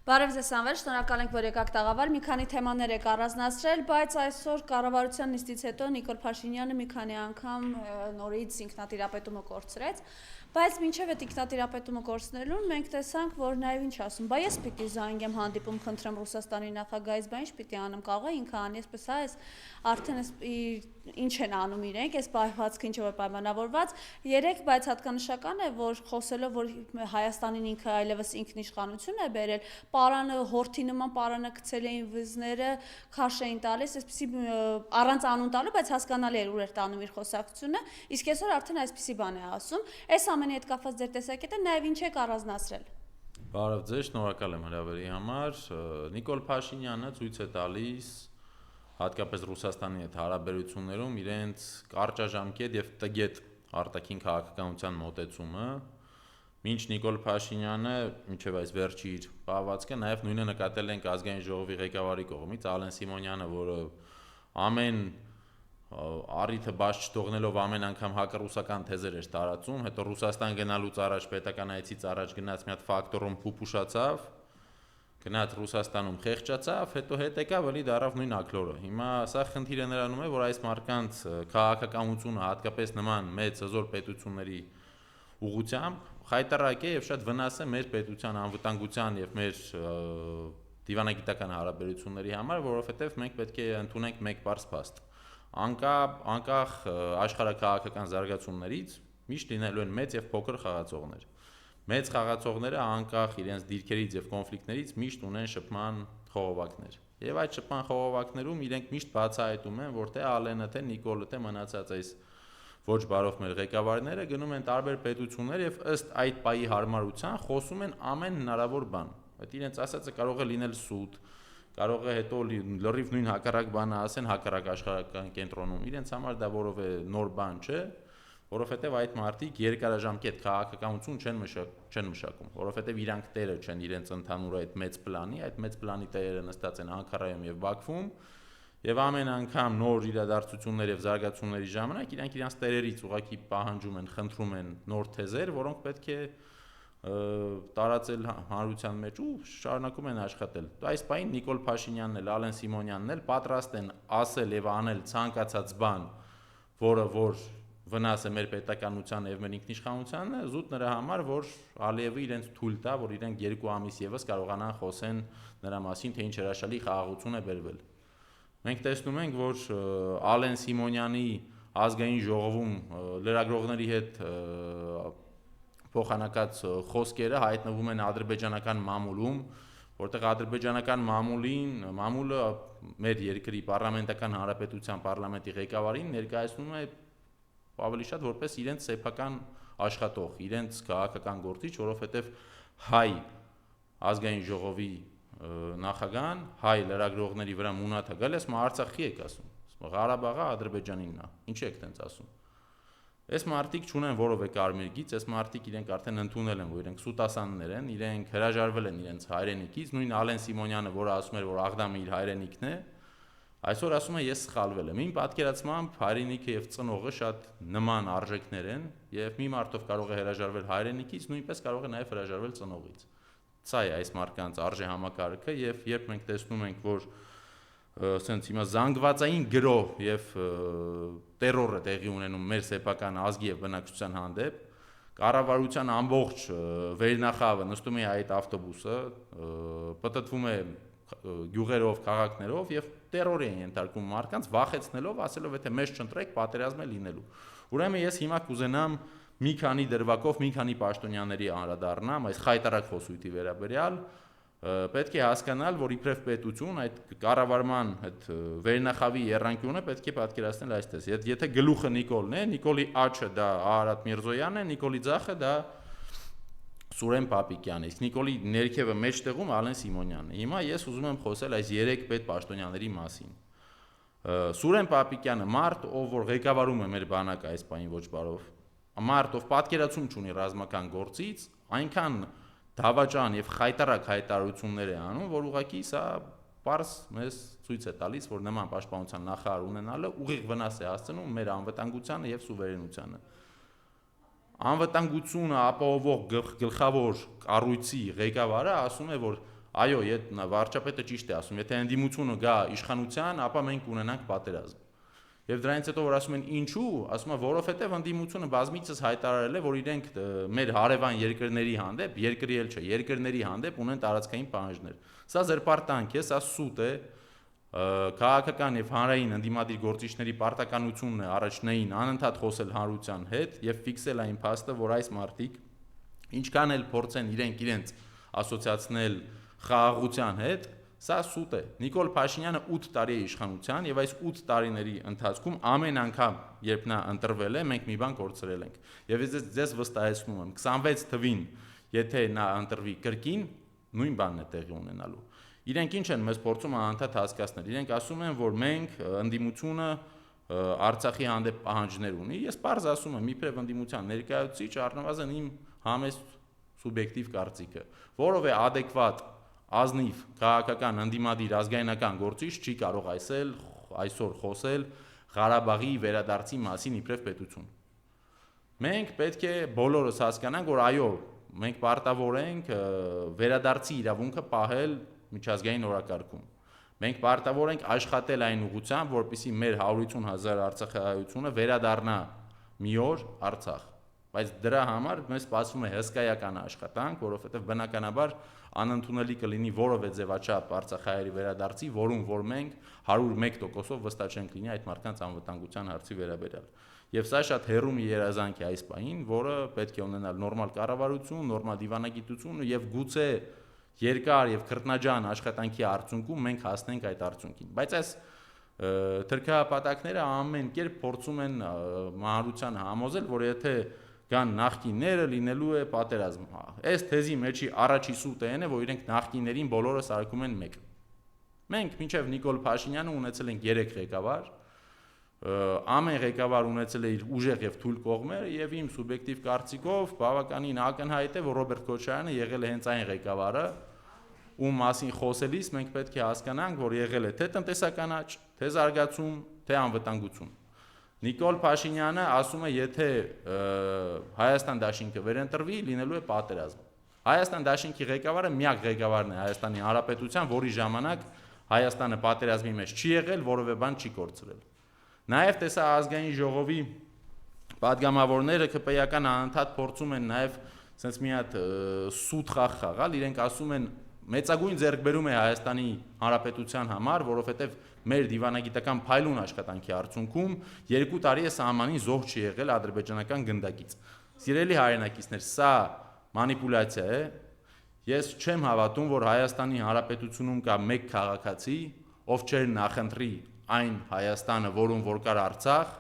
Բարև ձեզ Սամվել, շնորհակալ ենք, որ եկաք տաղավար, մի քանի թեմաներ եք առանձնացրել, բայց այսօր կառավարության նիստից հետո Նիկոլ Փաշինյանը մի քանի անգամ նորից ինքնատիրապետումը կորցրեց, բայց մինչև այդ ինքնատիրապետումը կորցնելուն մենք տեսանք, որ նաև ինչ ասում, բա ես պիտի զանգեմ հանդիպում խնդրեմ Ռուսաստանի նախագահից, բա ինչ պիտի անեմ, կարող է ինքը անի, այսպես այս արդեն ինչ են անում իրենք, այս պահվածքը ինչով է պայմանավորված, երեք, բայց հատկանշական է, որ խոսելով, որ Հայաստանին ինքը այլևս ինքնիշխանություն է բերել, պարանը հորթի նման պարանը գցել էին վզները, քաշ էին տալիս, այսպեսի առանց անուն տալու, բայց հասկանալի էր ուր էր տանում իր խոսակցությունը, իսկ այսօր արդեն այսպեսի բան է ասում, այս ամենի հետ կապված ձեր տեսակետը նաև ինչ եք առանձնացրել։ Բարև ձեզ, շնորհակալ եմ հրավերի համար, Նիկոլ Փաշինյանը ցույց է տալիս հատկապես Ռուսաստանի հետ հարաբերություններում իրենց կարճաժամկետ եւ տգետ արտաքին քաղաքականության մոտեցումը, մինչ Նիկոլ Փաշինյանը, մինչև այս վերջի իր պահվածքը, նաև նույնը նկատել ենք ազգային ժողովի ղեկավարի կողմից, Ալեն Սիմոնյանը, որը ամեն առիթը բաց չթողնելով ամեն անգամ հակառուսական թեզեր էր տարածում, հետո Ռուսաստան գնալուց առաջ պետական այցից առաջ գնաց մի հատ ֆակտորում փուփուշացավ, գնաց Ռուսաստանում խեղճացավ, հետո հետ եկավ էլի դարավ նույն ակլորը։ Հիմա սա խնդիրը նրանում է, որ այս մարկանց քաղաքականությունը հատկապես նման մեծ հզոր պետությունների ուղղությամբ խայտարակ է եւ շատ վնաս է մեր պետության անվտանգության եւ մեր դիվանագիտական հարաբերությունների համար, որովհետեւ մենք պետք է ընդունենք մեկ բարձ փաստ։ Անկախ աշխարհաքաղաքական զարգացումներից միշտ լինելու են մեծ եւ փոքր խաղացողներ։ Մեծ խաղացողները անկախ իրենց դիրքերից եւ կոնֆլիկտներից միշտ ունեն շփման խողովակներ։ Եվ այդ շփման խողովակներում իրենք միշտ բացահայտում են, որ թե Ալենը, թե Նիկոլը, թե մնացած այս ոչ բարով մեր ղեկավարները գնում են տարբեր պետություններ եւ ըստ այդ պայի հարմարության խոսում են ամեն հնարավոր բան։ Այդ իրենց ասածը կարող է լինել սուտ, կարող է հետո լրիվ նույն հակառակ բանը ասեն հակառակ աշխարհական կենտրոնում։ Իրենց համար դա որևէ նոր բան չէ, որովհետեւ այդ մարդիկ երկարաժամկետ քաղաքականություն չեն մշակում, որովհետեւ իրանք տերը չեն իրենց ընդհանուր այդ մեծ պլանի, այդ մեծ պլանի տերերը նստած են Անկարայում եւ Բաքվում, եւ ամեն անգամ նոր իրադարձություններ եւ զարգացումների ժամանակ իրանք իրանց տերերից ուղղակի պահանջում են, խնդրում են նոր թեզեր, որոնք պետք է տարածել հանրության մեջ ու շարունակում են աշխատել։ Այս պահին Նիկոլ Փաշինյանն էլ, Ալեն Սիմոնյանն էլ պատրաստ են ասել եւ անել ցանկացած բան, որը որ վնաս է մեր պետականությանը եւ մեր ինքնիշխանությանը, զուտ նրա համար, որ Ալիևը իրենց թույլ տա, որ իրենք 2 ամիս եւս կարողանան խոսեն նրա մասին, թե ինչ հրաշալի խաղաղություն է բերվել։ Մենք տեսնում ենք, որ Ալեն Սիմոնյանի ազգային ժողովում լրագրողների հետ փոխանակած խոսքերը հայտնվում են ադրբեջանական մամուլում, որտեղ ադրբեջանական մամուլը մեր երկրի պարլամենտական հանրապետության պարլամենտի ղեկավարին ներկայացնում է ավելի շատ որպես իրենց սեփական աշխատող, իրենց քաղաքական գործիչ, որովհետև հայ ազգային ժողովի նախագահան, հայ լրագրողների վրա մունաթ է գալ, ասում Արցախի եք ասում, Ղարաբաղը Ադրբեջանինն է, ինչ եք տենց ասում։ Այս մարդիկ չունեն որևէ կարմիր գիծ, այս մարդիկ իրենք արդեն ընդունել են, որ իրենք սուտասաններ են, իրենք հրաժարվել են իրենց հայրենիքից, նույն Ալեն Սիմոնյանը, որը ասում էր, որ Աղդամը իր հայրենիքն է, այսօր ասում է ես սխալվել եմ։ Իմ պատկերացմամբ հայրենիքը եւ ծնողը շատ նման արժեքներ են, եւ մի մարդով կարող է հրաժարվել հայրենիքից, նույնպես կարող է նաեւ հրաժարվել ծնողից։ Սա է այս մարդկանց արժե համակարգը եւ երբ մենք տեսնում ենք, որ ասենց հիմա զանգվածային գրոհ եւ տերորը տեղի ունենում մեր սեփական ազգի եւ բնակչության հանդեպ, կառավարության ամբողջ վերնախավը նստում է այդ ավտոբուսը, պտտվում է գյուղերով, քաղաքներով եւ տերորի են ենթարկում մարդկանց, վախեցնելով, ասելով, եթե մեզ չընտրեք, պատերազմ է լինելու։ Ուրեմն ես հիմա կուզենամ մի քանի դրվագով, մի քանի պաշտոնյաների անդրադառնամ այս խայտարակ խոսույթի վերաբերյալ, պետք է հասկանալ, որ իբրև պետություն այդ կառավարման այդ վերնախավի եռանկյունը պետք է պատկերացնել այսպես։ Եթե գլուխը Նիկոլն է, Նիկոլի աչը դա Արարատ Միրզոյանն է, Նիկոլի ձախը դա Սուրեն Պապիկյանն է, իսկ Նիկոլի ներքևը մեջտեղում Ալեն Սիմոնյանն է։ Հիմա ես ուզում եմ խոսել այս 3 պետպաշտոնյաների մասին։ Սուրեն Պապիկյանը մարդ, ով որ ղեկավարում է մեր բանակը այս պահին ոչ բարով, մարդ, ով պատկերացում չունի ռազմական գործից, այնքան դավաճան եւ խայտարակ հայտարարություններ է անում, որ ուղղակի սա պարզ մեզ ցույց է տալիս, որ նման պաշտպանության նախարար ունենալը ուղիղ վնաս է հասցնում մեր անվտանգությանը եւ սուվերենությանը։ Անվտանգությունը ապահովող գլխավոր կառույցի ղեկավարը ասում է, որ Այո, վարչապետը ճիշտ է ասում, եթե ընդդիմությունը գա իշխանության, ապա մենք կունենանք պատերազմ։ Եվ դրանից հետո որ ասում են ինչու, ասում են որովհետև ընդդիմությունը բազմիցս հայտարարել է, որ իրենք մեր հարևան երկրների հանդեպ, երկրի էլ չէ, երկրների հանդեպ ունեն տարածքային պահանջներ։ Սա զրպարտանք է, սա սուտ է, քաղաքական եւ հանրային ընդդիմադիր գործիչների պարտականությունն է առաջնային անընդհատ խոսել հանրության հետ եւ ֆիքսել այն փաստը, որ այս մարտիկ ինչքան էլ փորձեն իրենց ասոցիացնել խաղաղության հետ, սա սուտ է։ Նիկոլ Փաշինյանը 8 տարի է իշխանության եւ այս 8 տարիների ընթացքում ամեն անգամ, երբ նա ընտրվել է, մենք մի բան կորցրել ենք։ Եվ ես ձեզ վստահեցնում եմ, 26 թվին, եթե նա ընտրվի կրկին, նույն բանն է տեղի ունենալու։ Իրենք ինչ են մեզ փորձում անընդհատ հասկացնել։ Իրենք ասում են, որ մենք ընդդիմությունը Արցախի հանդեպ պահանջներ ունի։ Ես պարզ ասում եմ, իբրև ընդդիմության ներկայացուցիչ առնվազն իմ համեստ սուբյեկտիվ կարծիքը, որով է adekvat ազնիվ քաղաքական ընդդիմադիր ազգայնական գործիչ չի կարող այսօր խոսել Ղարաբաղի վերադարձի մասին իբրև պետություն։ Մենք պետք է բոլորս հասկանանք, որ այո, մենք պարտավոր ենք վերադարձի իրավունքը պահել միջազգային օրակարգում։ Մենք պարտավոր ենք աշխատել այն ուղղությամբ, որպեսզի մեր 150,000 արցախահայությունը վերադառնա մի օր Արցախ։ Բայց դրա համար մեզ սպասվում է հսկայական աշխատանք, որովհետև բնականաբար անընդունելի կլինի որևէ ձևաչափ արցախահայերի վերադարձի, որում որ մենք 101%-ով վստահ չենք լինի այդ մարդկանց անվտանգության հարցի վերաբերյալ։ Եվ սա շատ հեռու մի երազանք է այս պահին, որը պետք է ունենալ նորմալ կառավարություն, նորմալ դիվանագիտություն եւ գուցե երկար եւ քրտնաջան աշխատանքի արդյունքում մենք հասնենք այդ արդյունքին։ Բայց այս թրքահապատակները ամեն կերպ փորձում են հանրության համոզել, որ եթե կան նախկինները, լինելու է պատերազմ։ Այս թեզի մեջի առաջի սուտը այն է, որ իրենք նախկիններին բոլորը սարքում են մեկ։ Մենք մինչև Նիկոլ Փաշինյանը ունեցել ենք 3 ղեկավար, ամեն ղեկավար ունեցել է իր ուժեղ եւ թույլ կողմերը եւ իմ սուբյեկտիվ կարծիքով բավականին ակնհայտ է, որ Ռոբերտ Քոչարյանը եղել է հենց այն ղեկավարը, ում մասին խոսելիս մենք պետք է հասկանանք, որ եղել է թե տնտեսական աճ, թե զարգացում, թե անվտանգություն։ Նիկոլ Փաշինյանը ասում է, եթե Հայաստան դաշինքը վերընտրվի, լինելու է պատերազմ։ Հայաստան դաշինքի ղեկավարը միակ ղեկավարն է Հայաստանի Հանրապետության, որի ժամանակ Հայաստանը պատերազմի մեջ չի եղել, որևէ բան չի կորցրել։ Նաև տեսա ազգային ժողովի падգամավորները ԿՊԵ-ական անընդհատ փորձում են նաև sense մի հատ սուտ խաղ խաղալ, իրենք ասում են մեծագույն ձեռքբերում է Հայաստանի Հանրապետության համար, որովհետև մեր դիվանագիտական փայլուն աշխատանքի արդյունքում 2 տարի է սահմանին զոհ չի եղել ադրբեջանական գնդակից։ Սիրելի հայրենակիցներ, սա մանիպուլյացիա է։ Ես չեմ հավատում, որ Հայաստանի Հանրապետությունում կա մեկ քաղաքացի, ով չէր նախընտրի այն Հայաստանը, որում որ կար Արցախ,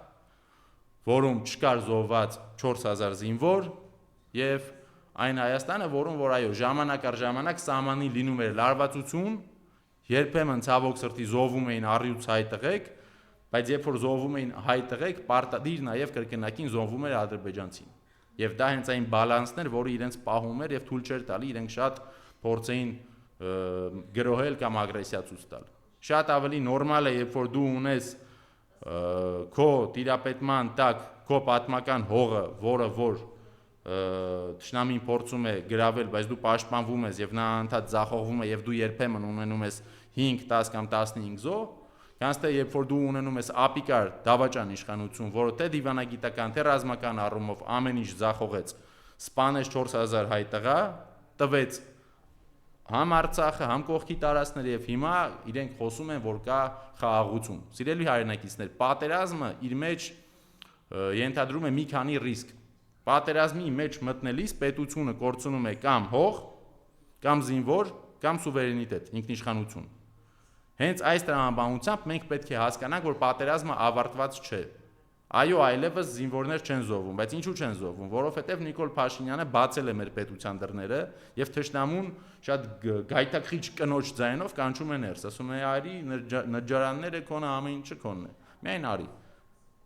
որում չկար զոհված 4000 զինվոր եւ այն Հայաստանը, որում որ այո, ժամանակ առ ժամանակ սահմանին լինում էր լարվածություն, երբեմն ցավոք սրտի զոհվում էին առյուծ հայ տղեկ, բայց երբ որ զոհվում էին հայ տղեկ, պարտադիր նաև կրկնակին զոհվում էր ադրբեջանցին։ Եվ դա հենց այն բալանսն էր, որը իրենց պահում էր եւ թույլ չէր տալի իրենք շատ փորձեին գրոհել կամ ագրեսիա ցույց տալ։ Շատ ավելի նորմալ է, երբ որ դու ունես քո տիրապետման տակ քո պատմական հողը, որը որ Թշնամին փորձում է գրավել, բայց դու պաշտպանվում ես եւ նա անդադ ձախողվում է եւ դու երբեմն ունենում ես 5, 10 կամ 15 զոհ, կանց թե երբ որ դու ունենում ես ապիկար դավաճան իշխանություն, որը թե դիվանագիտական, թե ռազմական առումով ամեն ինչ ձախողեց, սպանեց 4000 հայ տղա, տվեց համ Արցախը, համ կողքի տարածքները եւ հիմա իրենք խոսում են, որ կա խաղաղություն։ Սիրելի հայրենակիցներ, պատերազմը իր մեջ ենթադրում է մի քանի ռիսկ։ Պատերազմի մեջ մտնելիս պետությունը կորցնում է կամ հող, կամ զինվոր, կամ սուվերենիտետ, ինքնիշխանություն։ Հենց այս տրամաբանությամբ մենք պետք է հասկանանք, որ պատերազմը ավարտված չէ։ Այո, այլևս զինվորներ չեն զոհվում, բայց ինչու չեն զոհվում, որովհետև Նիկոլ Փաշինյանը բացել է մեր պետության դռները եւ թշնամուն շատ գայթակղիչ կնոջ ձայնով կանչում է ներս, ասում է՝ «Արի, նջարանները քոնը, ամեն ինչը քոնն է»։ Միայն արի։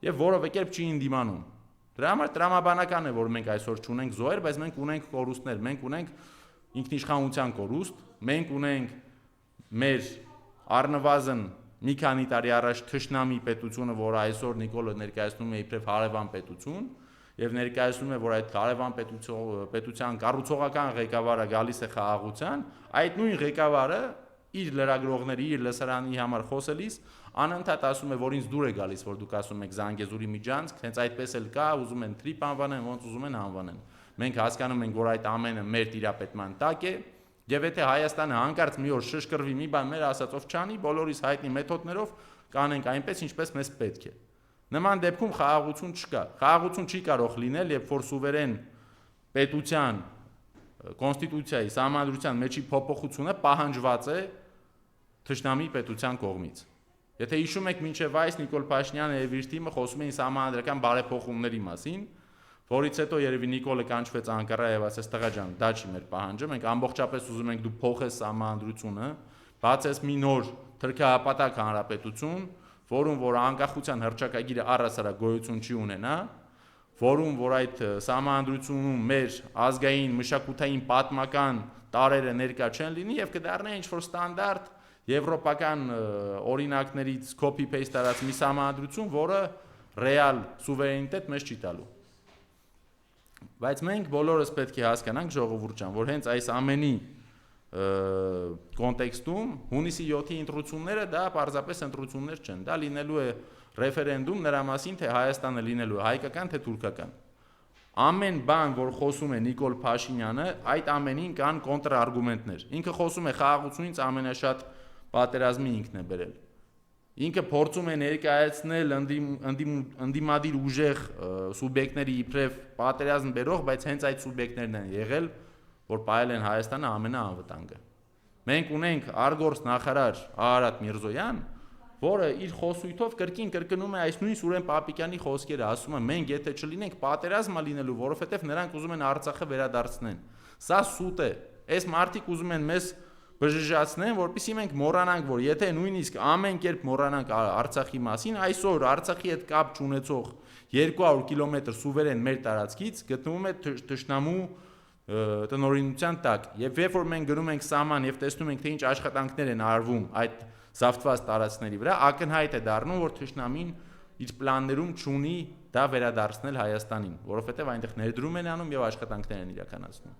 Եվ որովե կերպ չի ընդդիմանում։ Դրա համար տրամաբանական է, որ մենք այսօր չունենք զոհեր, բայց մենք ունենք կորուստներ, մենք ունենք ինքնիշխանության կորուստ, մենք ունենք մեր առնվազն մի քանի տարի առաջ թշնամի պետությունը, որը այսօր Նիկոլը ներկայացնում է իբրև հարևան պետություն, եւ ներկայացնում է, որ այդ կարևան պետության կառուցողական ղեկավարը գալիս է խաղաղության, այդ նույն ղեկավարը իր լրագրողների, իր լսարանի համար խոսելիս անընդհատ ասում է, որ ինձ դուր է գալիս, որ դուք ասում եք Զանգեզուրի միջանցք, հենց այդպես էլ կա, ուզում են թրիպ անվանեն, ոնց ուզում են անվանեն։ Մենք հասկանում ենք, որ այդ ամենը մեր տիրապետման տակ է, եւ եթե Հայաստանը հանկարծ մի օր շշկրվի մի բան մեր ասածով չանի, բոլորիս հայտնի մեթոդներով կանենք այնպես, ինչպես մեզ պետք է։ Նման դեպքում խաղաղություն չկա։ Խաղաղություն չի կարող լինել, երբ որ սուվերեն պետության կոնստիտուցիայի սահմանադրության մեջի փոփոխությունը պահանջված է թշնամի պետության կողմից։ Եթե հիշում եք, մինչև այս Նիկոլ Փաշինյանը եւ իր թիմը խոսում էին սահմանադրական բարեփոխումների մասին, որից հետո երևի Նիկոլը կանչվեց Անկարա եւ ասեց՝ «Տղա ջան, դա չի մեր պահանջը, մենք ամբողջապես ուզում ենք դու փոխես սահմանադրությունը, բացես մի նոր թրքահապատակ հանրապետություն, որում որ անկախության հռչակագիրը առհասարակ գոյություն չի ունենա, որում որ այդ սահմանադրությունում մեր ազգային մշակութային պատմական տարերը ներկա չեն լինի եւ կդառնա ինչ-որ ստանդարտ եվրոպական օրինակներից copy-paste արած մի սահմանադրություն, որը ռեալ սուվերենիտետ մեզ չի տալու։ Բայց մենք բոլորս պետք է հասկանանք, ժողովուրդ ջան, որ հենց այս ամենի կոնտեքստում հունիսի 7-ի ընտրությունները դա պարզապես ընտրություններ չեն, դա լինելու է ռեֆերենդում նրա մասին, թե Հայաստանը լինելու է հայկական թե թուրքական։ Ամեն բան, որ խոսում է Նիկոլ Փաշինյանը, այդ ամենին կան կոնտրարգումենտներ։ Ինքը խոսում է խաղաղությունից ամենաշատ պատերազմի ինքն է բերել։ Ինքը փորձում է ներկայացնել ընդդիմադիր ուժեղ սուբյեկտների իբրև պատերազմ բերող, բայց հենց այդ սուբյեկտներն են եղել, որ պահել են Հայաստանը ամենաանվտանգը։ Մենք ունենք արգորս նախարար Արարատ Միրզոյան, որը իր խոսույթով կրկին կրկնում է այս նույն Սուրեն Պապիկյանի խոսքերը, ասում է մենք եթե չլինենք պատերազմը լինելու, որովհետև նրանք ուզում են Արցախը վերադարձնեն։ Սա սուտ է։ Այս մարդիկ ուզում են մեզ բժշկացնեն, որպեսզի մենք մոռանանք, որ եթե նույնիսկ ամեն կերպ մոռանանք Արցախի մասին, այսօր Արցախի հետ կապ չունեցող 200 կիլոմետր սուվերեն մեր տարածքից գտնվում է թշնամու տնօրինության տակ։ Եվ երբ որ մենք գնում ենք սահման եւ տեսնում ենք, թե ինչ աշխատանքներ են արվում այդ զավթված տարածքների վրա, ակնհայտ է դառնում, որ թշնամին իր պլաններում չունի դա վերադարձնել Հայաստանին, որովհետեւ այնտեղ ներդրում են անում եւ աշխատանքներ են իրականացնում։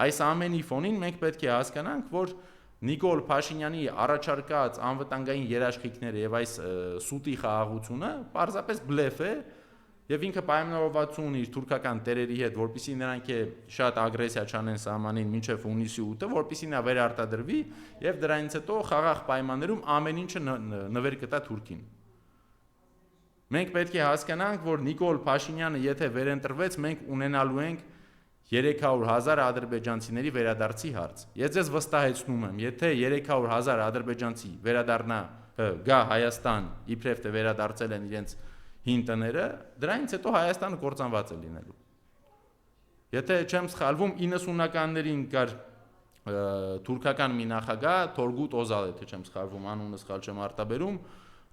Այս ամենի ֆոնին մենք պետք է հասկանանք, որ Նիկոլ Փաշինյանի առաջարկած անվտանգային երաշխիքները եւ այս սուտի խաղաղությունը պարզապես բլեֆ է եւ ինքը պայմանավորվածություն ունի իր թուրքական տերերի հետ, որպեսզի նրանք շատ ագրեսիա չանեն սահմանին մինչեւ հունիսի 8-ը, որպեսզի նա վերարտադրվի եւ դրանից հետո խաղաղ պայմաններում ամեն ինչը նվեր կտա Թուրքին։ Մենք պետք է հասկանանք, որ Նիկոլ Փաշինյանը եթե վերընտրվեց, մենք ունենալու ենք 300,000 ադրբեջանցիների վերադարձի հարց։ Ես ձեզ վստահեցնում եմ, եթե 300,000 ադրբեջանցի վերադառնա գա Հայաստան, իբրև թե վերադարձել են իրենց հին տները, դրանից հետո Հայաստանը կործանված է լինելու։ Եթե չեմ սխալվում, 90-ականներին կար թուրքական մի նախագահ, Թորգուտ Օզալ, եթե չեմ սխալվում, անունը սխալ չեմ արտաբերում,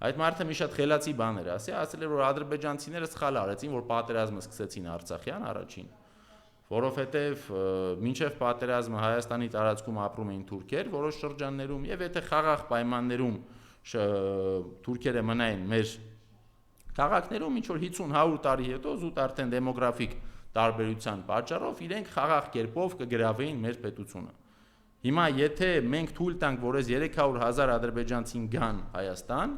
այդ մարդը մի շատ խելացի բան էր ասել էր, որ ադրբեջանցիները սխալ արեցին, որ պատերազմը սկսեցին Արցախյան առաջին, որովհետև մինչև պատերազմը Հայաստանի տարածքում ապրում էին թուրքեր որոշ շրջաններում եւ եթե խաղաղ պայմաններում թուրքերը մնային մեր քաղաքներում ինչ որ 50-100 տարի հետո զուտ արդեն դեմոգրաֆիկ տարբերության պատճառով իրենք խաղաղ կերպով կգրավեին մեր պետությունը։ Հիմա եթե մենք թույլ տանք, որ այս 300,000 ադրբեջանցին գան Հայաստան,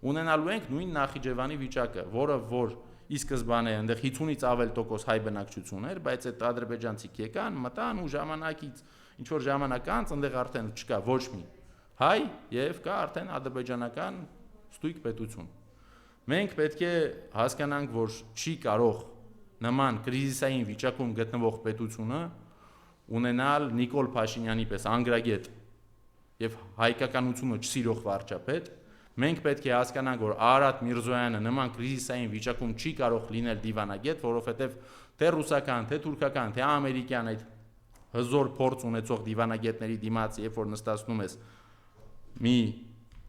ունենալու ենք նույն Նախիջևանի վիճակը, որը որ ի սկզբանե այնտեղ 50-ից ավել տոկոս հայ բնակչություն էր, բայց այդ ադրբեջանցիք եկան, մտան ու ժամանակից ինչ որ ժամանակ անց այնտեղ արդեն չկա ոչ մի հայ եւ կա արդեն ադրբեջանական ստույգ պետություն։ Մենք պետք է հասկանանք, որ չի կարող նման կրիզիսային վիճակում գտնվող պետությունը ունենալ Նիկոլ Փաշինյանի պես անգրագետ եւ հայկականությունը չսիրող վարչապետ։ Մենք պետք է հասկանանք, որ Արարատ Միրզոյանը նման կրիզիսային վիճակում չի կարող լինել դիվանագետ, որովհետև թե ռուսական, թե թուրքական, թե ամերիկյան այդ հզոր փորձ ունեցող դիվանագետների դիմաց, երբ որ նստացնում ես մի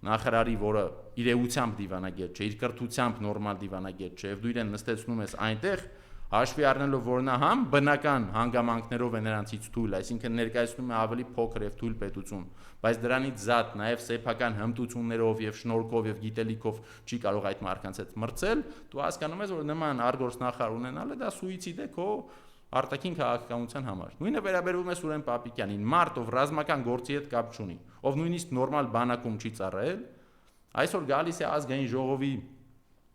նախարարի, որը իր էությամբ դիվանագետ չէ, իր կրթությամբ նորմալ դիվանագետ չէ, եւ դու իրեն նստեցնում ես այնտեղ, Հաշվի առնելով, որ նա համ բնական հանգամանքներով է նրանցից թույլ, այսինքն ներկայացնում է ավելի փոքր եւ թույլ պետություն, բայց դրանից զատ նաեւ սեփական հմտություններով եւ շնորհքով եւ գիտելիքով չի կարող այդ մարդկանց հետ մրցել, դու հասկանում ես, որ նման արգորսնախար ունենալը դա սուիցիդ է քո արտաքին քաղաքականության համար։ Նույնը վերաբերվում է Սուրեն Պապիկյանին, մարդ, ով ռազմական գործի հետ կապ չունի, ով նույնիսկ նորմալ բանակում չի ծառայել, այսօր գալիս է ազգային ժողովի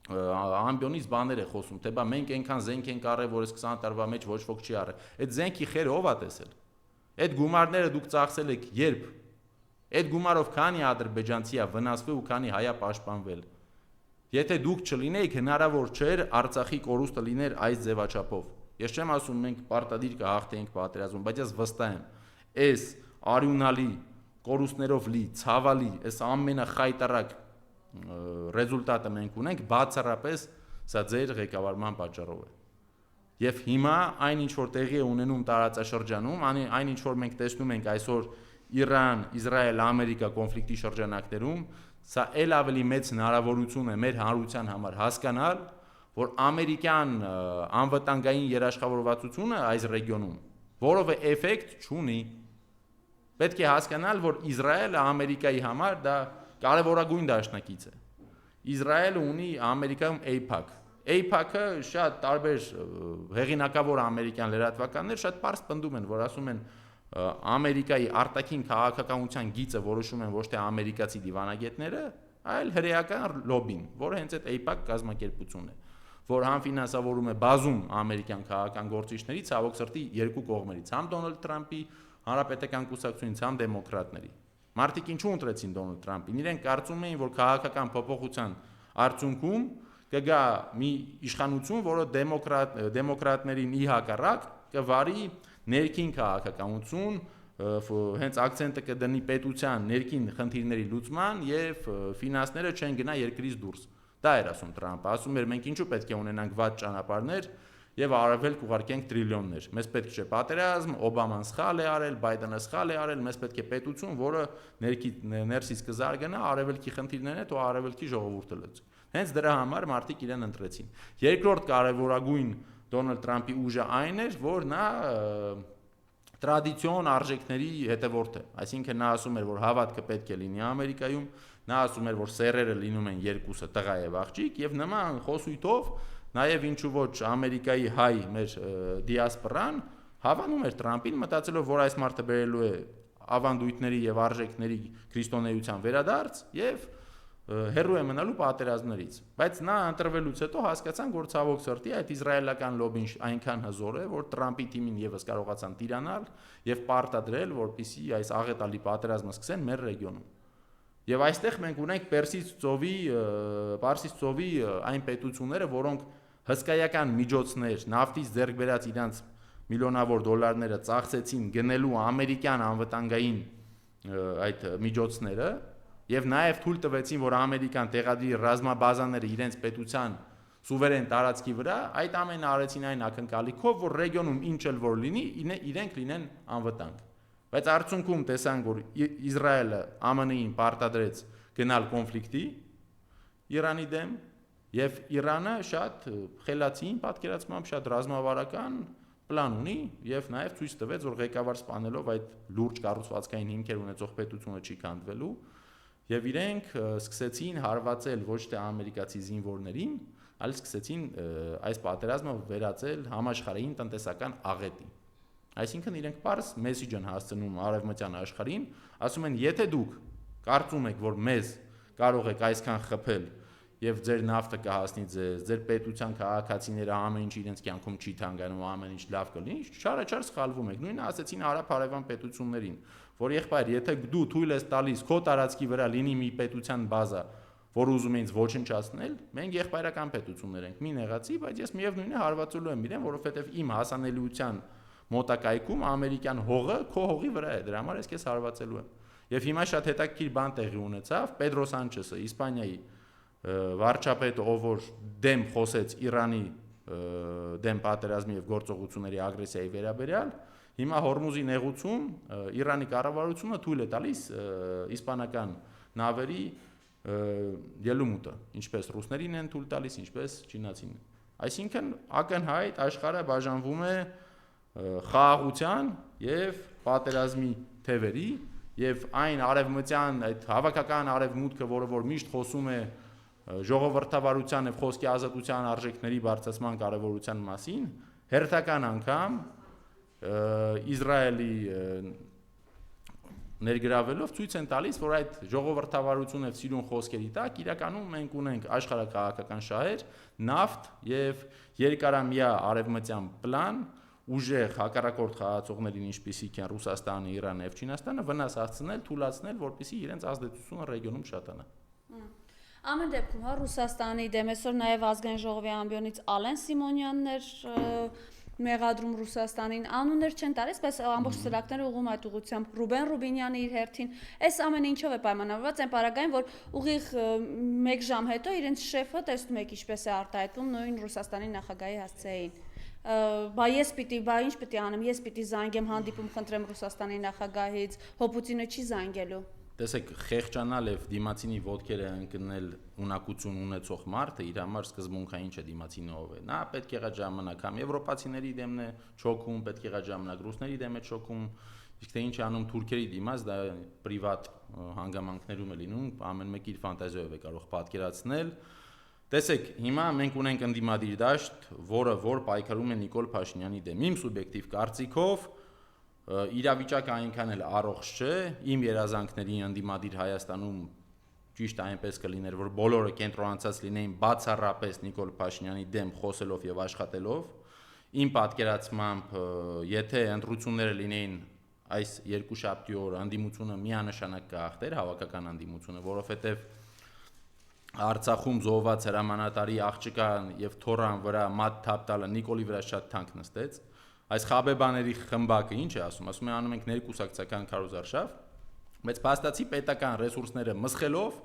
ամբիոնից բաներ է խոսում, թե բա մենք այնքան զենք ենք առել, որ այս 20 տարվա մեջ ոչ ոք չի առել։ Այդ զենքի խերը ով է տեսել։ Այդ գումարները դուք ծախսել եք երբ։ Այդ գումարով քանի ադրբեջանցի է վնասվել ու քանի հայ է պաշտպանվել։ Եթե դուք չլինեիք, հնարավոր չէր Արցախի կորուստը լիներ այս ձևաչափով։ Ես չեմ ասում մենք պարտադիր կհաղթեինք պատերազմում, բայց ես վստահ եմ, այս արյունալի կորուստներով լի, ցավալի, այս ամենախայտարակ ռեզուլտատը մենք ունենք բացառապես սա ձեր ղեկավարման պատճառով է։ Եվ հիմա այն ինչ որ տեղի է ունենում տարածաշրջանում, այն ինչ որ մենք տեսնում ենք այսօր Իրան, Իսրայել, Ամերիկա կոնֆլիկտի շրջանակներում, սա ել ավելի մեծ հնարավորություն է մեր հանրության համար հասկանալ, որ ամերիկյան անվտանգային երաշխավորվածությունը այս ռեգիոնում որևէ էֆեկտ չունի։ Պետք է հասկանալ, որ Իսրայելը Ամերիկայի համար դա կարևորագույն դաշնակից է։ Իսրայելը ունի Ամերիկայում AIPAC։ AIPAC-ը շատ տարբեր հեղինակավոր ամերիկյան լրատվականներ շատ պարզ պնդում են, որ ասում են Ամերիկայի արտաքին քաղաքականության գիծը որոշում են ոչ թե ամերիկացի դիվանագետները, այլ հրեական լոբին, որը հենց այդ AIPAC կազմակերպությունն է, որ համ ֆինանսավորում է բազում ամերիկյան քաղաքական գործիչներից, ցավոք սրտի երկու կողմերից, համ Դոնալդ Թրամփի հանրապետական կուսակցությունից, համ դեմոկրատների։ Մարդիկ ինչու ընտրեցին Դոնալդ Թրամփին։ Իրենք կարծում էին, որ քաղաքական փոփոխության արդյունքում կգա մի իշխանություն, որը դեմոկրատներին ի հակառակ կվարի ներքին քաղաքականություն, հենց акցենտը կդնի պետության ներքին խնդիրների լուծման եւ ֆինանսները չեն գնա երկրից դուրս։ Դա էր ասում Թրամփը, ասում էր մենք ինչու պետք է ունենանք վատ ճանապարհներ եւ արևելք ուղարկենք տրիլիոններ։ Մեզ պետք չէ պատերազմ, Օբաման սխալ է արել, Բայդենը սխալ է արել, մեզ պետք է պետություն, որը ներսից կզարգանա, արևելքի խնդիրներն է, թող արևելքի ժողովուրդը լուծի։ Հենց դրա համար մարդիկ իրեն ընտրեցին։ Երկրորդ կարևորագույն Դոնալդ Թրամփի ուժը այն էր, որ նա տրադիցիոն արժեքների հետևորդ է, այսինքն նա ասում էր, որ հավատքը պետք է լինի Ամերիկայում, նա ասում էր, որ սեռերը լինում են երկուսը, տղա եւ աղջիկ, եւ նման խոսույթով նաեւ ինչու ոչ Ամերիկայի հայ մեր դիասպորան հավանում էր Թրամփին, մտածելով, որ այս մարդը բերելու է ավանդույթների եւ արժեքների քրիստոնեության վերադարձ եւ հերո է մնալու պատերազմներից, բայց նա ընտրվելուց հետո հասկացան, որ ցավոք սրտի այդ իսրայելական լոբին այնքան հզոր է, որ Թրամփի թիմին եւս կարողացան տիրանալ եւ պարտադրել, որպեսզի այս աղետալի պատերազմը սկսեն մեր ռեգիոնում։ Եվ այստեղ մենք ունենք Պարսից ծովի այն պետությունները, որոնք հսկայական միջոցներ, նավթից ձեռք բերած իրանց միլիոնավոր դոլարները ծախսեցին գնելու ամերիկյան անվտանգային այդ միջոցները եւ նաեւ թույլ տվեցին, որ Ամերիկան տեղադրի ռազմաբազաները իրենց պետության սուվերեն տարածքի վրա, այդ ամենը արեցին այն ակնկալիքով, որ ռեգիոնում ինչ էլ որ լինի, իրենք լինեն անվտանգ։ Բայց արդյունքում տեսանք, որ Իսրայելը ԱՄՆ-ին պարտադրեց գնալ կոնֆլիկտի Իրանի դեմ եւ Իրանը շատ խելացին պատկերացմամբ շատ ռազմավարական պլան ունի եւ նաեւ ցույց տվեց, որ ղեկավար սպանելով այդ լուրջ կառուցվածքային հիմքեր ունեցող պետությունը չի քանդվելու եւ իրենք սկսեցին հարվածել ոչ թե ամերիկացի զինվորներին, այլ սկսեցին այս պատերազմը վերածել համաշխարհային տնտեսական աղետի։ Այսինքն իրենք պարզ մեսեջ են հասցնում արևմտյան աշխարհին, ասում են, եթե դուք կարծում եք, որ մեզ կարող եք այսքան խփել եւ ձեր նավթը կհասնի ձեզ, ձեր պետության քաղաքացիները ամեն ինչ իրենց կյանքում չի թանկանում, ամեն ինչ լավ կլինի, չարաչար սխալվում եք։ Նույնը ասեցին հարավարևան պետություններին, որ եղբայր, եթե դու թույլ ես տալիս քո տարածքի վրա լինի մի պետության բազա, որ ուզում են ոչնչացնել, մենք եղբայրական պետություններ ենք, մի նեղացի, բայց ես միևնույն է հարվածելու եմ իրեն, որովհետեւ իմ հասանելիության մոտակայքում ամերիկյան հողը քո հողի վրա է, դրա համար ես քեզ հարվածելու եմ։ Եվ հիմա շատ հետաքրքիր բան տեղի ունեցավ, Պեդրո Սանչեսը, Իսպանիայի վարչապետը, ով որ դեմ խոսեց Իրանի դեմ պատերազմի եւ գործողությունների ագրեսիայի վերաբերյալ, հիմա Հորմուզի նեղուցում Իրանի կառավարությունը թույլ է տալիս իսպանական նավերի ելումուտը, ինչպես ռուսներին են թույլ տալիս, ինչպես չինացին։ Այսինքն ակնհայտ աշխարհը բաժանվում է խաղաղության եւ պատերազմի թևերի եւ այն արևմտյան այդ հավաքական արևմուտքը, որը որ միշտ խոսում է ժողովրդավարության եւ խոսքի ազատության արժեքների բարձրացման կարեւորության մասին, հերթական անգամ Իսրայելի ներգրավելով ցույց են տալիս, որ այդ ժողովրդավարություն եւ սիրուն խոսքերի տակ իրականում մենք ունենք աշխարհակաղակական շահեր, նավթ եւ երկարամյա արևմտյան պլան, ուժեղ հակառակորդ խաղացողներին, ինչպիսիք են Ռուսաստանը, Իրանը եւ Չինաստանը, վնաս հասցնել, թույլատրել, որպեսզի իրենց ազդեցությունը ռեգիոնում շատանա։ Ամեն դեպքում, Ռուսաստանի դեմ այսօր նաև ազգային ժողովի ամբիոնից Ալեն Սիմոնյանն էր մեղադրում Ռուսաստանին, անուններ չեն տալիս, բայց ամբողջ սրակները ուղղում այդ ուղղությամբ Ռուբեն Ռուբինյանը իր հերթին, այս ամենը ինչով է պայմանավորված, այն պարագային, որ ուղիղ 1 ժամ հետո իրենց շեֆը տեսնում եք ինչպես է արտահայտվում նույն Ռուսաստանի նախագահի հասցեին։ Բա ինչ պիտի անեմ, ես պիտի զանգեմ, հանդիպում խնդրեմ Ռուսաստանի նախագահից, Հոպուտինը չի զանգելու։ Տեսեք, խեղճանալ եւ դիմացինի ոտքերը ընկնել ունակություն ունեցող մարդը իր համար սկզբունքային չէ դիմացինը ով է։ Նա պետք եղած ժամանակ համ եվրոպացիների դեմն է չոքում, պետք եղած ժամանակ ռուսների դեմ է չոքում, իսկ թե ինչ անում թուրքերի դիմաց, դա պրիվատ հանգամանքներում է լինում, ամեն մեկը իր ֆանտազիայով է կարող պատկերացնել։ Տեսեք, հիմա մենք ունենք ընդդիմադիր դաշտ, որ պայքարում է Նիկոլ Փաշինյանի դեմ։ Իմ սուբյեկտիվ կարծիքով իրավիճակը այնքան էլ առողջ չէ, իմ երազանքների ընդդիմադիր Հայաստանում ճիշտ այնպես կլիներ, որ բոլորը կենտրոնացած լինեին բացառապես Նիկոլ Փաշինյանի դեմ խոսելով եւ աշխատելով։ Իմ պատկերացմամբ, եթե ընտրությունները լինեին այս երկուշաբթի օրը, ընդդիմությունը միանշանակ կհաղթեր, հավաքական ընդդիմությունը, որովհետեւ Արցախում զոհված հրամանատարի աղջկան եւ թորան վրա մատ թափ տալը Նիկոլի վրա շատ թանկ նստեց։ Այս խաբեբաների խմբակը ինչ է ասում է անում ենք ներկուսակցական քարոզարշավ, բայց փաստացի պետական ռեսուրսները մսխելով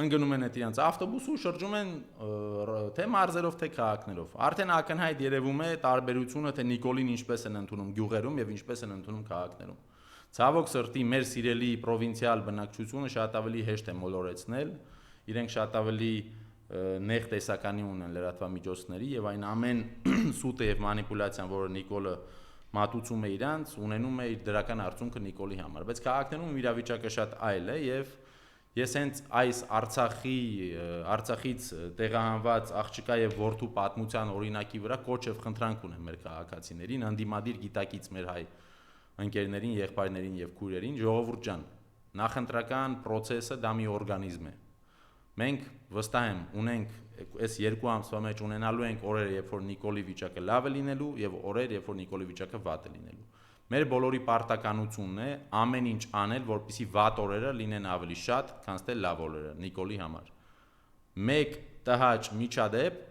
ընկնում են այդ իրենց ավտոբուսը ու շրջում են թե մարզերով թե քաղաքներով։ Արդեն ակնհայտ երևում է տարբերությունը, թե Նիկոլին ինչպես են ընդունում գյուղերում եւ ինչպես են ընդունում քաղաքներում։ Ցավոք սրտի մեր սիրելի պրովինցիալ բնակչությունը շատ ավելի հեշտ է մոլորեցնել, իրենք շատ ավելի նեղ տեսականի ունեն լրատվամիջոցների եւ այն ամեն սուտը եւ մանիպուլյացիան, որը Նիկոլը մատուցում է իրանց, ունենում է իր դրական արդյունքը Նիկոլի համար, բայց քաղաքներում իրավիճակը շատ այլ է եւ ես հենց այս Արցախից տեղահանված աղջկա եւ որդու պատմության օրինակի վրա կոչ եւ խնդրանք ունեմ մեր քաղաքացիներին, ընդդիմադիր գիտակից մեր հայ ընկերներին, եղբայրներին եւ քույրերին, ժողովուրդ ջան, նախընտրական process-ը դա մի օրգանիզմ է։ Մենք վստահ եմ ունենք այս 2 ամսվա մեջ ունենալու ենք օրեր, երբ որ Նիկոլի վիճակը լավ է լինելու եւ օրեր, երբ որ Նիկոլի վիճակը վատ է լինելու։ Մեր բոլորի պարտականությունն է ամեն ինչ անել, որպեսզի վատ օրերը լինեն ավելի շատ, քան թե լավ օրերը Նիկոլի համար։ Մեկ տհաճ միջադեպ,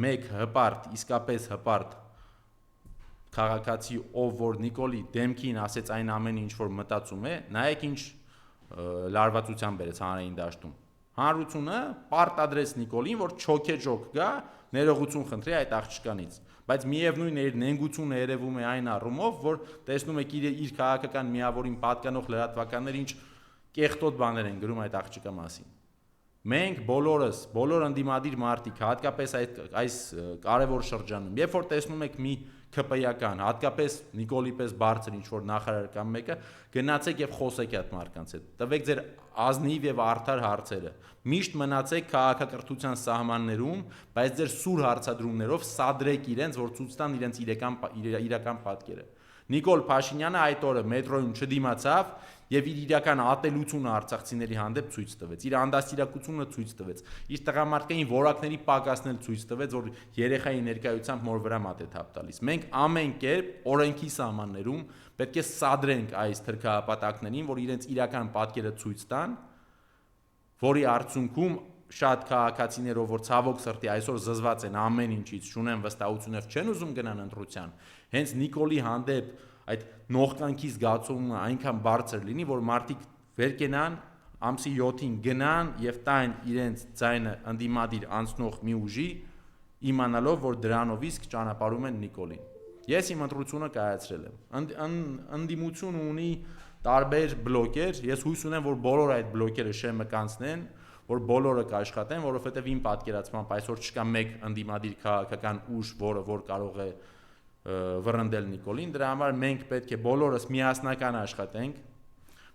մեկ հպարտ, իսկապես հպարտ քաղաքացի, ով որ Նիկոլի դեմքին ասեց այն ամեն ինչ որ մտածում է, նայեք ինչ լարվածության բերեց հանրային դաշտում։ Հանրությունը պարտադրեց Նիկոլին, որ չոքեջոք գա, ներողություն խնդրի այդ աղջկանից, բայց միևնույն է իր նենգությունը երևում է այն առումով, որ տեսնում եք իր քաղաքական միավորին պատկանող լրատվականներ ինչ կեղտոտ բաներ են գրում այդ աղջկա մասին։ Մենք բոլորս, բոլոր ընդդիմադիր մարդիկ, հատկապես այս կարևոր շրջանում, երբ որ տեսնում եք մի ԿՊ-ական, հատկապես Նիկոլի պես բարձր ինչ որ նախարար կամ մեկը, գնացեք եւ խոսեք այդ մարդկանց հետ։ Տվեք ձեր ազնիվ եւ արդար հարցերը։ Միշտ մնացեք քաղաքակրթության սահմաններում, բայց ձեր սուր հարցադրումներով սադրեք իրենց, որ ցույց տան իրենց իրական պատկերը։ Նիկոլ Փաշինյանը այդ օրը մետրոյում չդիմացավ եւ իր իրական ատելությունը արցախցիների հանդեպ ցույց տվեց, իր անդաստիրակությունը ցույց տվեց, իր տղամարդկային որակների պակասնել ցույց տվեց, որ երեխայի ներկայությամբ մոր վրա մատ է թափ տալիս։ Մենք ամեն կերպ օրենքի սահմաններում պետք է սադրենք այս թրքահապատակներին, որ իրենց իրական պատկերը ցույց տան, որի արդյունքում շատ քաղաքացիներով, որ ցավոք սրտի այսօր զզված են ամեն ինչից, չունեն վստահություն եւ չեն ուզում գնան ընտրության, հենց Նիկոլի հանդեպ այդ նողկանքի զգացումը այնքան բարձր լինի, որ մարդիկ վեր կենան, ամսի 7-ին գնան եւ տան իրենց ձայնը ընդդիմադիր անցնող մի ուժի, իմանալով, որ դրանով իսկ ճանապարհում են Նիկոլին։ Ես իմ ընտրությունը կայացրել եմ։ Ընդդիմությունը ունի տարբեր բլոկեր, ես հույս ունեմ, որ բոլոր այդ բլոկերը շեմը կանցնեն, որ բոլորը կաշխատեն, որովհետև իմ պատկերացմամբ այսօր չկա մեկ ընդդիմադիր քաղաքական ուժ, որ կարող է վռնդել Նիկոլին, դրա համար մենք պետք է բոլորս միասնական աշխատենք,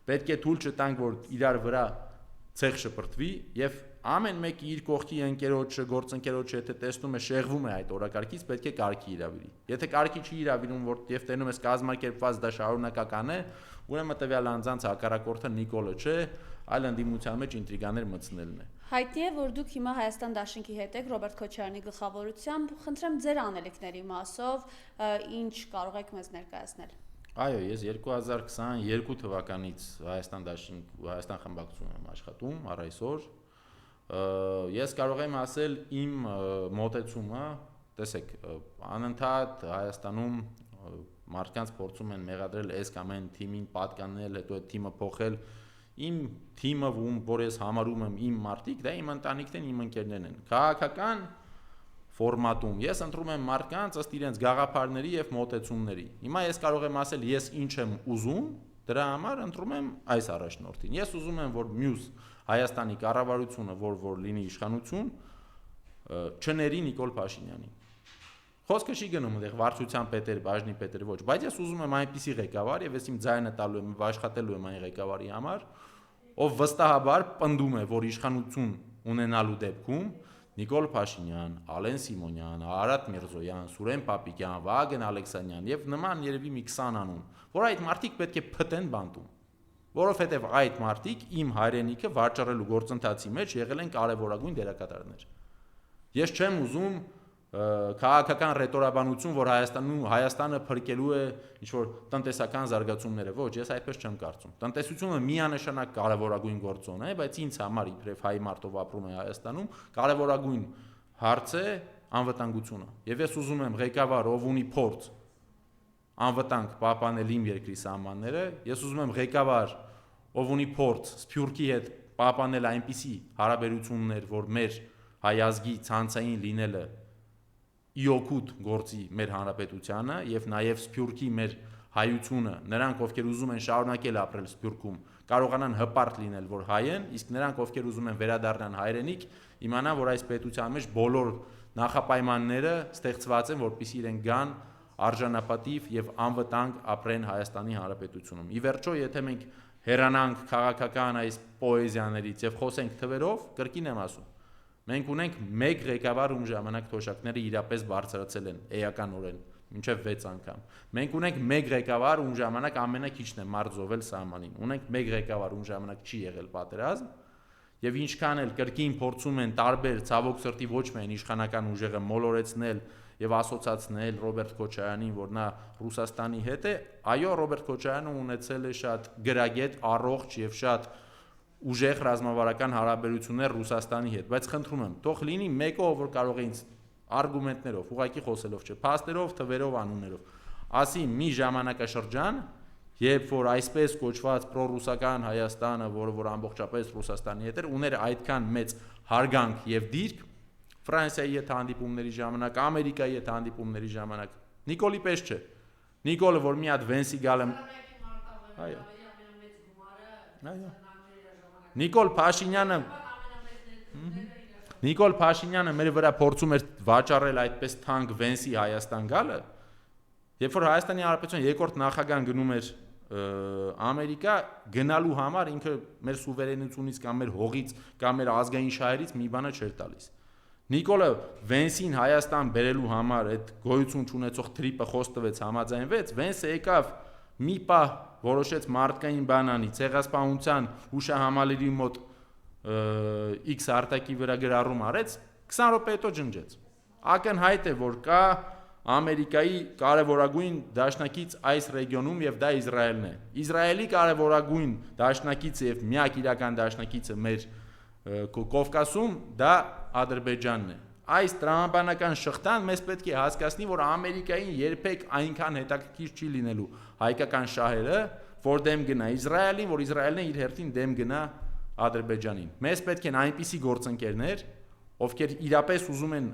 պետք է թույլ չտանք, որ իրար վրա ցեղ շպրտվի եւ ամեն մեկը իր կողքի ընկերոջը, գործընկերոջը եթե տեսնում է շեղվում է այդ օրակարգից, պետք է կարգի իրավիրի։ Եթե կարգի չի իրավիրում, որ եւ տենում ես կազմակերպված դա շարունակական է, ուրեմն տվյալ անձանց հակառակորդը Նիկոլը չէ, այլ ընդդիմության մեջ ինտրիգաներ մտցնելն է։ Հայտնի է, որ դուք հիմա Հայաստան Դաշնքի հետ եք Ռոբերտ Քոչարյանի գլխավորությամբ, խնդրեմ ձեր անելիքների մասով ինչ կարող եք մեզ ներկայացնել։ Այո, ես 2022 թվականից Հայաստան խմբակցությունում եմ աշխատում առ այսօր։ Ես կարող եմ ասել իմ մոտեցումը, տեսեք, անընդհատ Հայաստանում մարդկանց փորձում են մեղադրել այս կամ այն թիմին պատկանել, հետո այդ թիմը փոխել։ Իմ թիմը, որ ես համարում եմ իմ մարդիկ, դա իմ ընտանիքն են, իմ ընկերներն են։ Քաղաքական ֆորմատում ես ընտրում եմ մարդկանց ըստ իրենց գաղափարների եւ մոտեցումների։ Հիմա ես կարող եմ ասել, ես ինչ եմ ուզում, դրա համար ընտրում եմ այս առաջնորդին։ Ես ուզում եմ, որ մյուս Հայաստանի կառավարությունը, որ լինի իշխանություն, չների Նիկոլ Փաշինյանին։ Խոսքը չի գնում այդտեղ վարչության պետեր, բաժնի պետեր ոչ, բայց ես ուզում եմ այնպիսի ղեկավար եւ ես իմ ձայնը տալու եմ, աշխատելու եմ այն ղեկավարի համար, ով վստահաբար պնդում է, որ իշխանություն ունենալու դեպքում Նիկոլ Փաշինյան, Ալեն Սիմոնյան, Արարատ Միրզոյան, Սուրեն Պապիկյան, Վագեն Ալեքսանյան եւ նման երևի մի 20 անուն, որ այդ մարդիկ պետք է փտեն բանտում, որովհետեւ այդ մարդիկ իմ հայրենիքը վաճառելու գործընթացի մեջ եղել են կարևորագույն դերակատարներ։ Ես չեմ ուզում քաղաքական ռետորաբանություն, որ Հայաստանը փրկելու է ինչ-որ տնտեսական զարգացումները, ոչ, ես այդպես չեմ կարծում։ Տնտեսությունը միանշանակ կարևորագույն գործոն է, բայց ինձ համար իբրև հայ մարդով ապրում է Հայաստանում, կարևորագույն հարց է անվտանգությունը։ Եվ ես ուզում եմ ղեկավար, ով ունի փորձ անվտանգ պահպանել իմ երկրի սահմանները, ես ուզում եմ ղեկավար, ով ունի փորձ Սփյուռքի հետ պահպանել այնպիսի հարաբերություններ, որ մեր հայ ազգի ցանցային լինելը իօգուտ գործի մեր հանրապետությանը եւ նաեւ Սփյուռքի մեր հայությունը, նրանք ովքեր ուզում են շարունակել ապրել Սփյուռքում, կարողանան հպարտ լինել, որ հայ են, իսկ նրանք ովքեր ուզում են վերադառնալ հայրենիք, իմանան, որ այս պետության մեջ բոլոր նախապայմանները ստեղծված են, որպեսզի իրենք գան արժանապատիվ եւ անվտանգ ապրեն Հայաստանի Հանրապետությունում։ Ի վերջո, եթե մենք հեռանանք քաղաքական այս պոեզիաներից եւ խոսենք թվերով, կրկին եմ ասում, մենք ունենք մեկ ղեկավար, ում ժամանակ թոշակները իրապես բարձրացել են էականորեն, մինչև 6 անգամ։ Մենք ունենք մեկ ղեկավար, ում ժամանակ ամենակիչն է մարդ զոհվել սահմանին։ Ունենք մեկ ղեկավար, ում ժամանակ չի եղել պատերազմ, եւ ինչքան էլ կրկին փորձում են տարբեր ցավոք սրտի ոչ միայն իշխանական ուժերը մոլորեցնել եւ ասոցացնել Ռոբերտ Քոչարյանին, որ նա Ռուսաստանի հետ է, այո, Ռոբերտ Քոչարյանը ունեցել է շատ գրագետ, առողջ եւ շատ ուժեղ ռազմավարական հարաբերություններ Ռուսաստանի հետ, բայց խնդրում եմ, թող լինի մեկը, որ կարող է ինձ արգումենտներով, ուղղակի խոսելով չէ, փաստերով, թվերով, անուններով, ասի մի ժամանակաշրջան, երբ որ այսպես կոչված պրոռուսական Հայաստանը, որ ամբողջապես Ռուսաստանի հետ էր, ուներ այդքան մեծ հարգանք եւ դիրք Ֆրանսիայի հետ հանդիպումների ժամանակ, Ամերիկայի հետ հանդիպումների ժամանակ, Նիկոլի պես չէ։ Նիկոլը, որ մի հատ Վենսի գալը, այո։ Այո։ Նիկոլ Փաշինյանը մեր վրա փորձում էր վաճառել այդպես թանկ Վենսի Հայաստան գալը, երբ որ Հայաստանի Հանրապետության երկրորդ նախագահան գնում էր Ամերիկա, գնալու համար ինքը մեր սուվերենությունից կամ մեր հողից կամ մեր ազգային շահերից մի բանը չէր տալիս։ Նիկոլը Վենսին Հայաստան բերելու համար այդ գոյություն չունեցող թրիպը խոստվեց, համաձայնվեց, Վենսը եկավ մի պահ որոշեց մարդկային բանանի, ցեղասպանության հուշահամալիրի մոտ X արտակի վրա գրառում արեց, 20 րոպե հետո ջնջեց։ Ակնհայտ է, որ կա Ամերիկայի կարևորագույն դաշնակից այս ռեգիոնում եւ դա Իսրայելն է։ Իսրայելի կարևորագույն դաշնակիցը եւ միակ իրական դաշնակիցը մեր Կովկասում դա Ադրբեջանն է։ Այս տրամաբանական շղթան մեզ պետք է հասկացնի, որ Ամերիկային երբեք այնքան հետաքրքիր չի լինելու հայկական շահերը, որ դեմ գնա Իսրայելին, որ Իսրայելն է իր հերթին դեմ գնա Ադրբեջանին։ Մեզ պետք են այնպիսի գործընկերներ, ովքեր իրապես ուզում են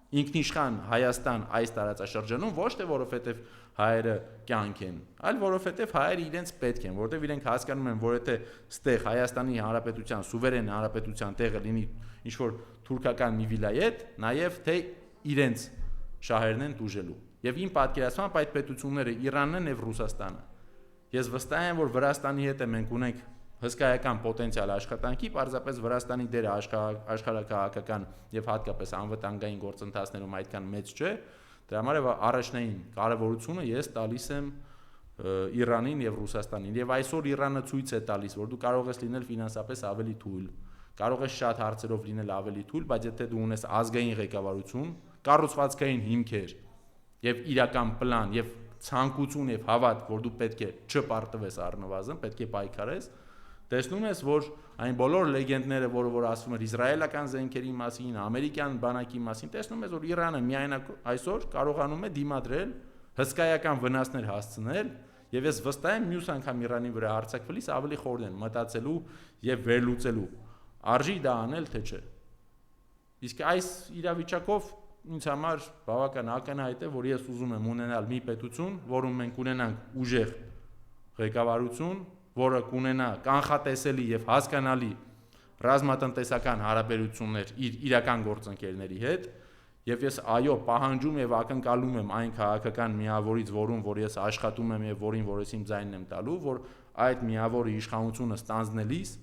ինքնիշխան Հայաստան այս տարածաշրջանում ոչ թե որովհետև հայերը կյանք են, այլ որովհետև հայերը իրենց պետք են, որովհետև իրենք հասկանում են, որ եթե ստեղ Հայաստանի Հանրապետության սուվերեն հանրապետության տեղը լինի ինչ-որ թուրքական մի վիլայետ, նաև թե իրենց շահերն են տուժելու։ Եվ իմ պատկերացմամբ այդ պետությունները Իրանն են եւ Ռուսաստանը։ Ես վստահ եմ, որ Վրաստանի հետ մենք ունենք հսկայական պոտենցիալ աշխատանքի, պարզապես Վրաստանի դերը աշխարհակահաղական եւ հատկապես անվտանգային գործընթացներում այդքան մեծ չէ, դրա համար առաջնային կարևորությունը ես տալիս եմ Իրանին եւ Ռուսաստանին, եւ այսօր Իրանը ցույց է տալիս, որ դու կարող ես լինել ֆինանսապես ավելի թույլ, կարող ես շատ հարցերով լինել ավելի թույլ, բայց եթե դու ունես ազգային ղեկավարություն, կառուցվածքային հիմքեր եւ իրական պլան եւ ցանկություն եւ հավատ, որ դու պետք է չպարտվես առնվազն, պետք է պայքարես, տեսնում ես, որ այն բոլոր լեգենդները, որ ասվում են իսրայելական զենքերի մասին, ամերիկյան բանակի մասին, տեսնում ես, որ Իրանը միայն այսօր կարողանում է դիմադրել, հսկայական վնասներ հասցնել, եւ ես վստահ եմ մյուս անգամ Իրանի վրա հարձակվելիս ավելի խորն են մտածելու եւ վերլուծելու, արժի դա անել թե չէ։ Իսկ այս իրավիճակով ինձ համար բավական ակնհայտ է, որ ես ուզում եմ ունենալ մի պետություն, որում մենք ունենանք ուժեղ ղեկավարություն, որը կունենա կանխատեսելի եւ հասկանալի ռազմատնտեսական հարաբերություններ իր իրական գործընկերների հետ, եւ ես այո պահանջում եւ ակնկալում եմ այն քաղաքական միավորից, որ ես աշխատում եմ եւ որին որ ես իմ ձայնն եմ տալու, որ այդ միավորի իշխանությունը ստանձնելիս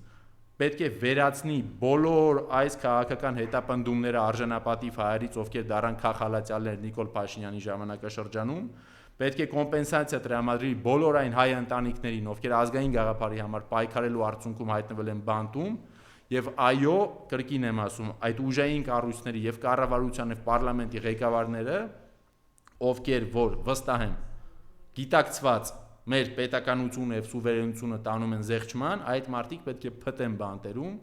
պետք է վերացնի բոլոր այս քաղաքական հետապնդումները արժանապատիվ հայերից, ովքեր դառան քաղաքալացյալներ Նիկոլ Փաշինյանի ժամանակաշրջանում, պետք է կոմպենսացիա տրամադրի բոլոր այն հայ ընտանիքներին, ովքեր ազգային գաղափարի համար պայքարելու արդյունքում հայտնվել են բանտում, եւ այո, կրկին եմ ասում, այդ ուժային կառույցների եւ կառավարության եւ պարլամենտի ղեկավարները, ովքեր որ վստահ եմ գիտակցված մեր պետականությունը եւ սուվերենությունը տանում են զեղչման, այդ մարդիկ պետք է փտեն բանտերում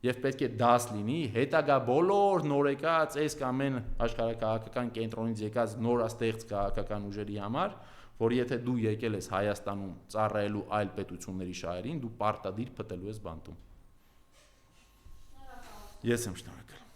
եւ պետք է դաս լինի հետագա բոլոր նորեկած այս կամ այն աշխարհակահաղական կենտրոնից եկած նորաստեղծ քաղաքական ուժերի համար, որ եթե դու եկել ես Հայաստանում ծառայելու այլ պետությունների շահերին, դու պարտադիր փտելու ես բանտում։ Ես եմ շնորհակալ։